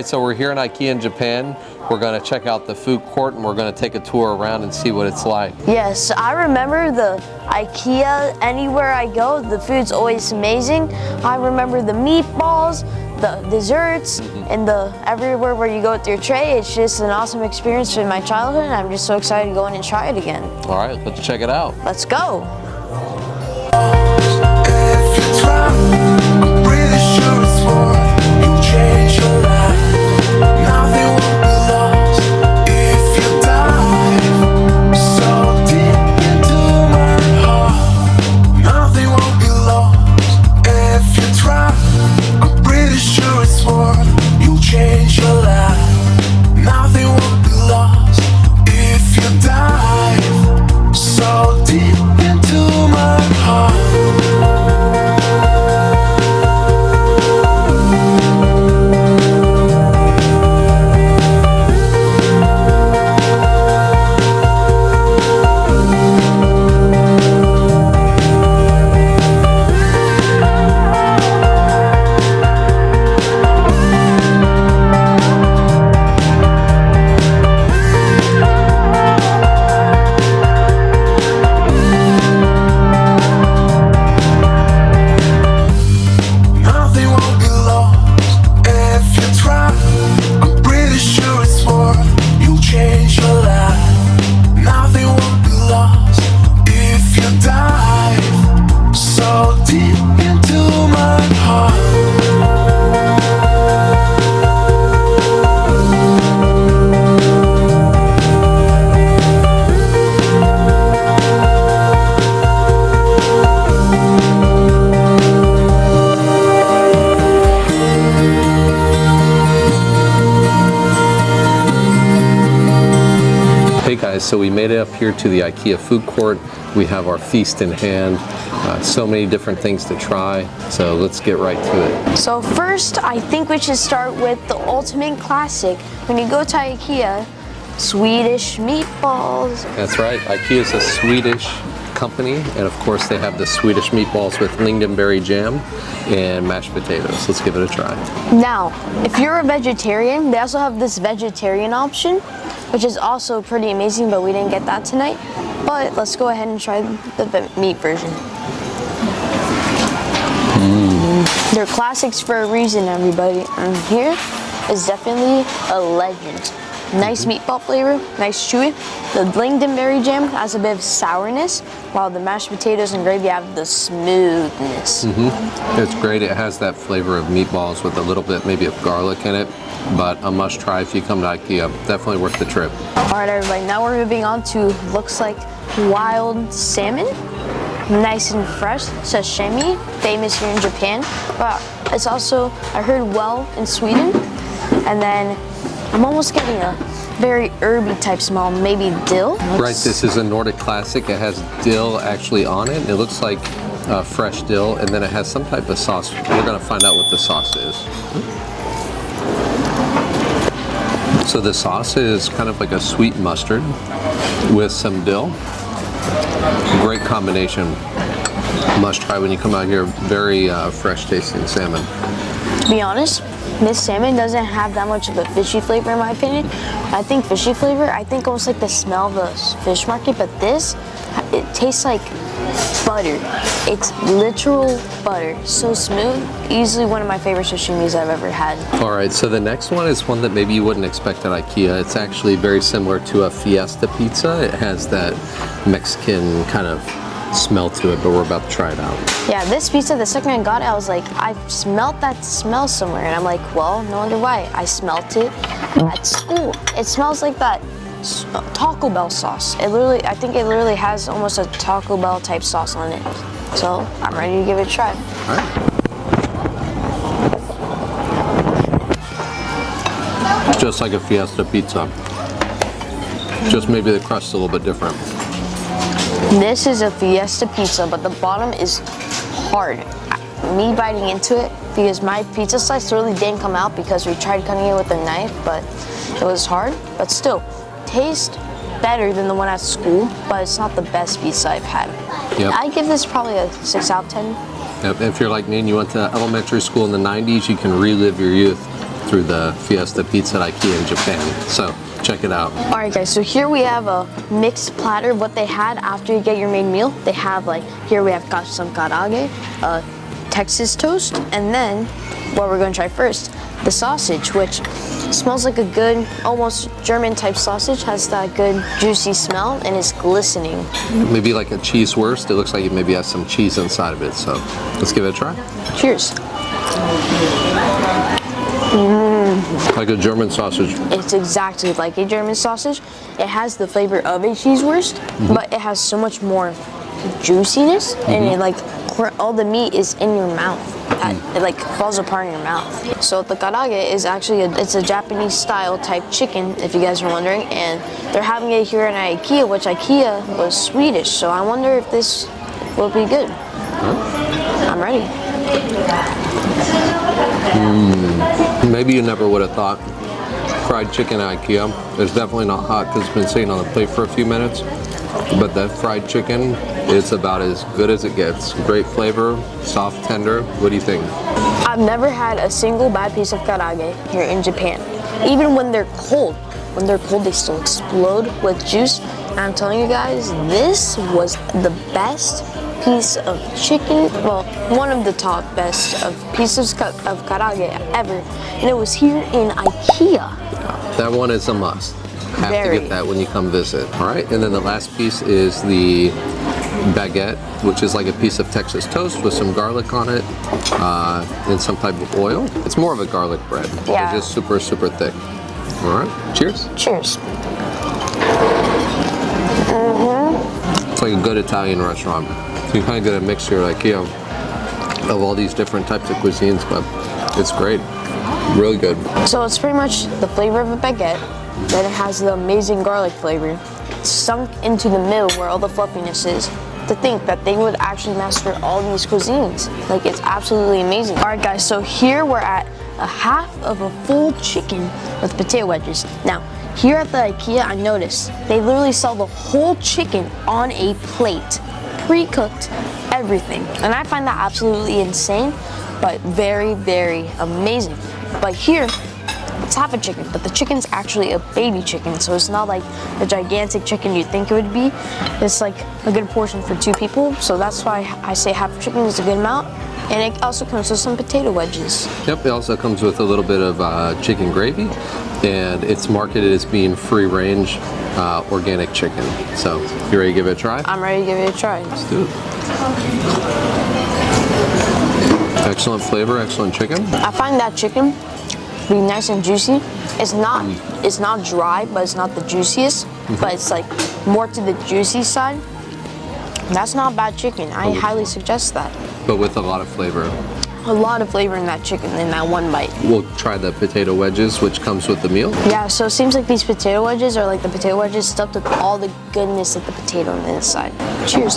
right, so we're here in IKEA in Japan. We're going to check out the food court and we're going to take a tour around and see what it's like. Yes, I remember the IKEA, anywhere I go, the food's always amazing. I remember the meatballs, the desserts, and everywhere where you go with your tray. It's just an awesome experience in my childhood, and I'm just so excited to go in and try it again. All right, let's check it out. Let's go. So we made it up here to the IKEA food court. We have our feast in hand. So many different things to try. So let's get right to it. So first, I think we should start with the ultimate classic. When you go to IKEA, Swedish Meatballs. That's right. IKEA is a Swedish company, and of course they have the Swedish meatballs with lingonberry jam and mashed potatoes. Let's give it a try. Now, if you're a vegetarian, they also have this vegetarian option, which is also pretty amazing, but we didn't get that tonight. But let's go ahead and try the meat version. They're classics for a reason, everybody. And here is definitely a legend. Nice meatball flavor, nice chewy. The lingonberry jam has a bit of sourness, while the mashed potatoes and gravy have the smoothness. It's great. It has that flavor of meatballs with a little bit maybe of garlic in it, but a must try if you come to IKEA. Definitely worth the trip. All right, everybody, now we're moving on to, looks like wild salmon. Nice and fresh, sashimi, famous here in Japan. But it's also, I heard, well in Sweden. And then I'm almost getting a very herby type smell, maybe dill. Right, this is a Nordic classic. It has dill actually on it. It looks like fresh dill, and then it has some type of sauce. We're gonna find out what the sauce is. So the sauce is kind of like a sweet mustard with some dill. Great combination. Must try when you come out here. Very fresh tasting salmon. To be honest, this salmon doesn't have that much of a fishy flavor in my opinion. I think fishy flavor, I think almost like the smell of a fish market, but this, it tastes like butter. It's literal butter. So smooth. Easily one of my favorite sashimis I've ever had. All right, so the next one is one that maybe you wouldn't expect at IKEA. It's actually very similar to a Fiesta Pizza. It has that Mexican kind of smell to it, but we're about to try it out. Yeah, this pizza, the second I got it, I was like, I smelled that smell somewhere. And I'm like, well, no wonder why. I smelt it at school. It smells like that Taco Bell sauce. It literally, I think it literally has almost a Taco Bell type sauce on it. So I'm ready to give it a try. All right. Just like a Fiesta Pizza. Just maybe the crust's a little bit different. This is a Fiesta Pizza, but the bottom is hard. Me biting into it, because my pizza slice really didn't come out because we tried cutting it with a knife, but it was hard. But still, tastes better than the one at school, but it's not the best pizza I've had. Yep. I give this probably a 6 out of 10. Yep. If you're like me and you went to elementary school in the 90s, you can relive your youth through the Fiesta Pizza at IKEA in Japan. So check it out. All right, guys, so here we have a mixed platter. What they had after you get your main meal, they have like, here we have got some karaage, Texas toast, and then what we're gonna try first, the sausage, which smells like a good, almost German type sausage, has that good juicy smell and is glistening. Maybe like a cheese wurst. It looks like it maybe has some cheese inside of it. So let's give it a try. Cheers. Like a German sausage. It's exactly like a German sausage. It has the flavor of a cheese wurst, but it has so much more juiciness, and it like all the meat is in your mouth. It like falls apart in your mouth. So the karaage is actually it's a Japanese style type chicken, if you guys are wondering, and they're having it here in IKEA, which IKEA was Swedish. So I wonder if this will be good. I'm ready. Maybe you never would have thought fried chicken at IKEA. It's definitely not hot because it's been sitting on the plate for a few minutes. But that fried chicken is about as good as it gets. Great flavor, soft, tender. What do you think? I've never had a single bad piece of karaage here in Japan. Even when they're cold. When they're cold, they still explode with juice. And I'm telling you guys, this was the best piece of chicken, well, one of the top best of pieces of karaage ever. And it was here in IKEA. Yeah, that one is a must. Have Very. to get that when you come visit. All right, and then the last piece is the baguette, which is like a piece of Texas toast with some garlic on it and some type of oil. It's more of a garlic bread. Yeah. It's just super, super thick. All right, cheers. Cheers. It's like a good Italian restaurant. So you kind of get a mixture, like, you know, of all these different types of cuisines, but it's great. Really good. So it's pretty much the flavor of a baguette, then it has the amazing garlic flavor sunk into the middle where all the fluffiness is. To think that they would actually master all these cuisines. Like, it's absolutely amazing. All right, guys, so here we're at a half of a full chicken with potato wedges. Now, here at the IKEA, I noticed they literally sell the whole chicken on a plate, pre-cooked, everything. And I find that absolutely insane, but very, very amazing. But here, it's half a chicken, but the chicken's actually a baby chicken, so it's not like the gigantic chicken you'd think it would be. It's like a good portion for 2 people, so that's why I say half a chicken is a good amount. And it also comes with some potato wedges. Yep, it also comes with a little bit of chicken gravy, and it's marketed as being free-range organic chicken. So, you ready to give it a try? I'm ready to give it a try. Let's do it. Excellent flavor, excellent chicken. I find that chicken to be nice and juicy. It's not dry, but it's not the juiciest. But it's like more to the juicy side. That's not bad chicken. I highly suggest that. But with a lot of flavor. A lot of flavor in that chicken in that one bite. We'll try the potato wedges, which comes with the meal. Yeah, so it seems like these potato wedges are like the potato wedges stuffed with all the goodness of the potato on the inside. Cheers.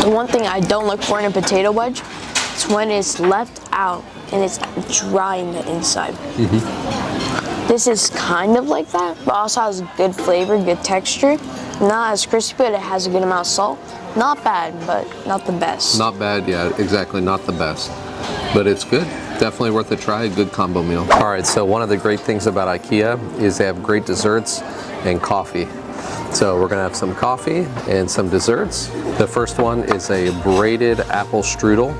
The one thing I don't look for in a potato wedge is when it's left out and it's dry in the inside. This is kind of like that, but also has good flavor, good texture. Not as crispy, but it has a good amount of salt. Not bad, but not the best. Not bad, yeah, exactly, not the best. But it's good. Definitely worth a try, a good combo meal. All right, so one of the great things about IKEA is they have great desserts and coffee. So we're gonna have some coffee and some desserts. The first one is a braided apple strudel.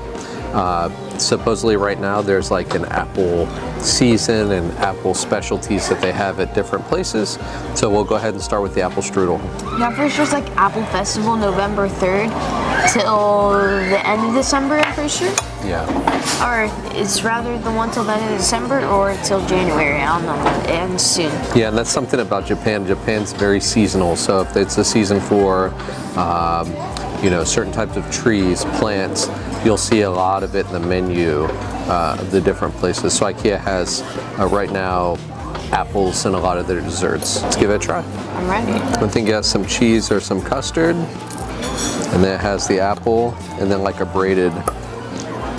Supposedly right now there's like an apple season and apple specialties that they have at different places. So we'll go ahead and start with the apple strudel. Yeah, first there's like Apple Festival November 3rd till the end of December, I'm pretty sure. Yeah. Or it's rather the one till the end of December or till January, I don't know, it ends soon. Yeah, and that's something about Japan. Japan's very seasonal. So if it's a season for, you know, certain types of trees, plants, you'll see a lot of it in the menu of the different places. So IKEA has right now apples in a lot of their desserts. Let's give it a try. I'm ready. I think it has some cheese or some custard, and then it has the apple, and then like a braided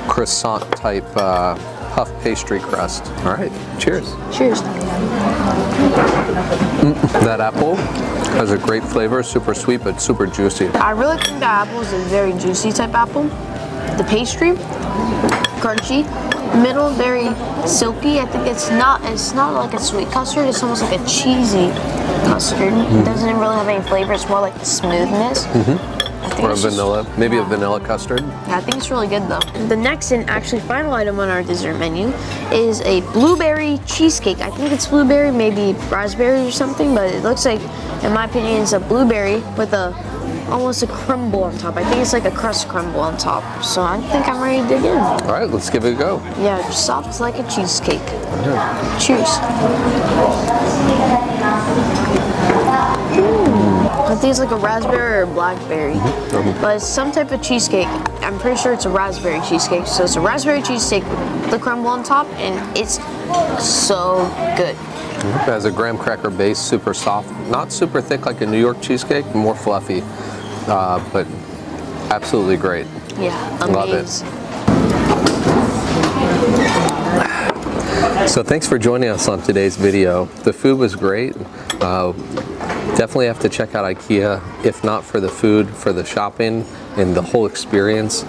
croissant type puff pastry crust. All right, cheers. Cheers. That apple has a great flavor, super sweet but super juicy. I really think the apple is a very juicy type apple. The pastry crunchy. Middle very silky. I think it's not like a sweet custard. It's almost like a cheesy custard. It doesn't really have any flavor. It's more like the smoothness. I think Or a it's just- vanilla, maybe a vanilla custard. Yeah, I think it's really good though. The next and actually final item on our dessert menu is a blueberry cheesecake. I think it's blueberry, maybe raspberry or something, but it looks like, in my opinion, it's a blueberry with almost a crumble on top. I think it's like a crust crumble on top. So I think I'm ready to dig in. All right, let's give it a go. Yeah, soft like a cheesecake. Cheers. I think it's like a raspberry or a blackberry, but it's some type of cheesecake. I'm pretty sure it's a raspberry cheesecake. So it's a raspberry cheesecake with the crumble on top, and it's so good. It has a graham cracker base, super soft, not super thick like a New York cheesecake, more fluffy, but absolutely great. Yeah, Love it. amazing. So thanks for joining us on today's video. The food was great. Definitely have to check out IKEA, if not for the food, for the shopping and the whole experience.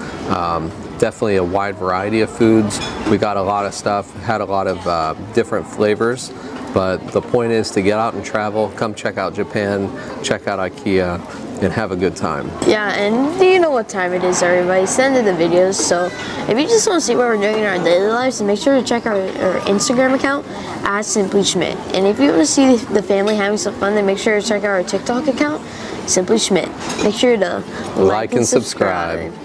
Definitely a wide variety of foods. We got a lot of stuff, had a lot of different flavors, but the point is to get out and travel, come check out Japan, check out IKEA, and have a good time. Yeah, and you know what time it is, everybody. Send in the videos. So if you just want to see what we're doing in our daily lives, then make sure to check our Instagram account at Simply Schmidt. And if you want to see the family having some fun, then make sure to check out our TikTok account, Simply Schmidt. Make sure to Like and subscribe.